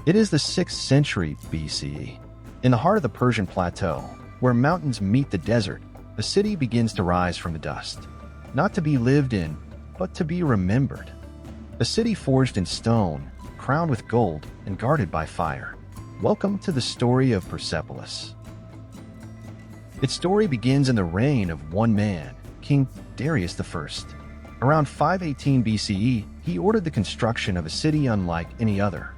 It is the 6th century BCE. In the heart of the Persian plateau, where mountains meet the desert, a city begins to rise from the dust. Not to be lived in, but to be remembered. A city forged in stone, crowned with gold, and guarded by fire. Welcome to the story of Persepolis. Its story begins in the reign of one man, King Darius I. Around 518 BCE, he ordered the construction of a city unlike any other.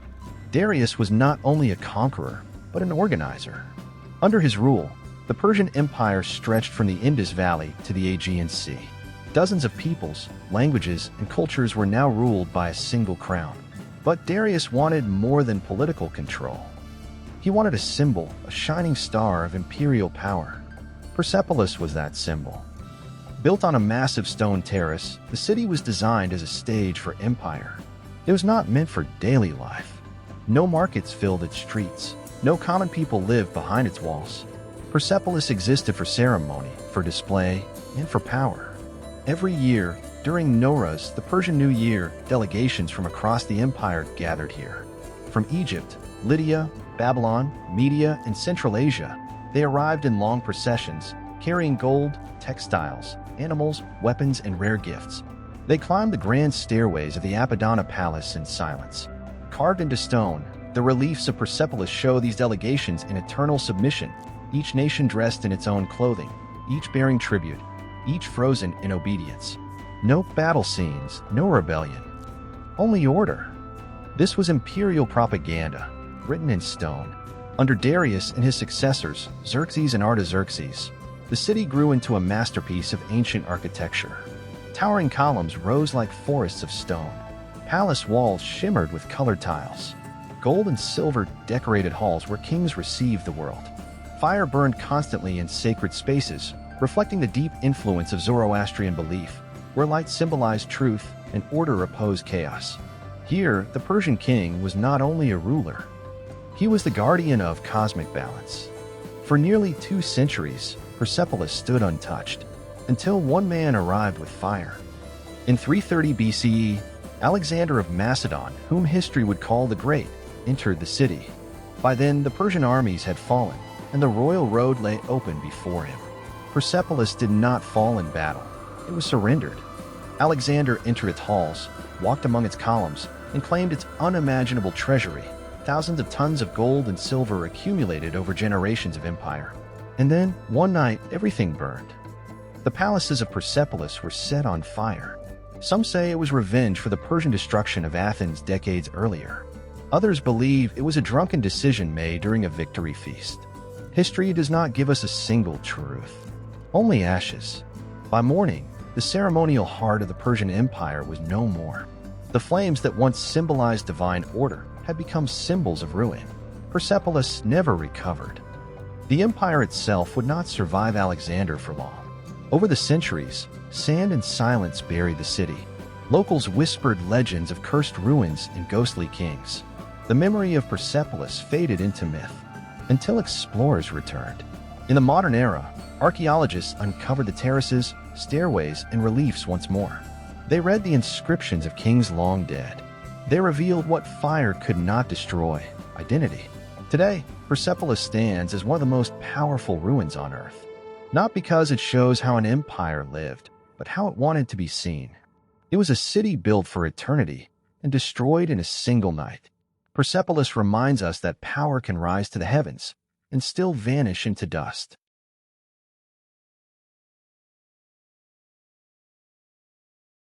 Darius was not only a conqueror, but an organizer. Under his rule, the Persian Empire stretched from the Indus Valley to the Aegean Sea. Dozens of peoples, languages, and cultures were now ruled by a single crown. But Darius wanted more than political control. He wanted a symbol, a shining star of imperial power. Persepolis was that symbol. Built on a massive stone terrace, the city was designed as a stage for empire. It was not meant for daily life. No markets filled its streets. No common people lived behind its walls. Persepolis existed for ceremony, for display, and for power. Every year, during Nowruz, the Persian New Year, delegations from across the empire gathered here. From Egypt, Lydia, Babylon, Media, and Central Asia, they arrived in long processions, carrying gold, textiles, animals, weapons, and rare gifts. They climbed the grand stairways of the Apadana Palace in silence. Carved into stone, the reliefs of Persepolis show these delegations in eternal submission, each nation dressed in its own clothing, each bearing tribute, each frozen in obedience. No battle scenes, no rebellion. Only order. This was imperial propaganda, written in stone. Under Darius and his successors, Xerxes and Artaxerxes, the city grew into a masterpiece of ancient architecture. Towering columns rose like forests of stone. Palace walls shimmered with colored tiles. Gold and silver decorated halls where kings received the world. Fire burned constantly in sacred spaces, reflecting the deep influence of Zoroastrian belief, where light symbolized truth and order opposed chaos. Here, the Persian king was not only a ruler, he was the guardian of cosmic balance. For nearly 2 centuries, Persepolis stood untouched, until one man arrived with fire. In 330 BCE, Alexander of Macedon, whom history would call the Great, entered the city. By then, the Persian armies had fallen, and the royal road lay open before him. Persepolis did not fall in battle. It was surrendered. Alexander entered its halls, walked among its columns, and claimed its unimaginable treasury. Thousands of tons of gold and silver accumulated over generations of empire. And then, one night, everything burned. The palaces of Persepolis were set on fire. Some say it was revenge for the Persian destruction of Athens decades earlier. Others believe it was a drunken decision made during a victory feast. History does not give us a single truth, only ashes. By morning, the ceremonial heart of the Persian Empire was no more. The flames that once symbolized divine order had become symbols of ruin. Persepolis never recovered. The empire itself would not survive Alexander for long. Over the centuries, sand and silence buried the city. Locals whispered legends of cursed ruins and ghostly kings. The memory of Persepolis faded into myth, until explorers returned. In the modern era, archaeologists uncovered the terraces, stairways, and reliefs once more. They read the inscriptions of kings long dead. They revealed what fire could not destroy: identity. Today, Persepolis stands as one of the most powerful ruins on Earth. Not because it shows how an empire lived, but how it wanted to be seen. It was a city built for eternity and destroyed in a single night. Persepolis reminds us that power can rise to the heavens and still vanish into dust.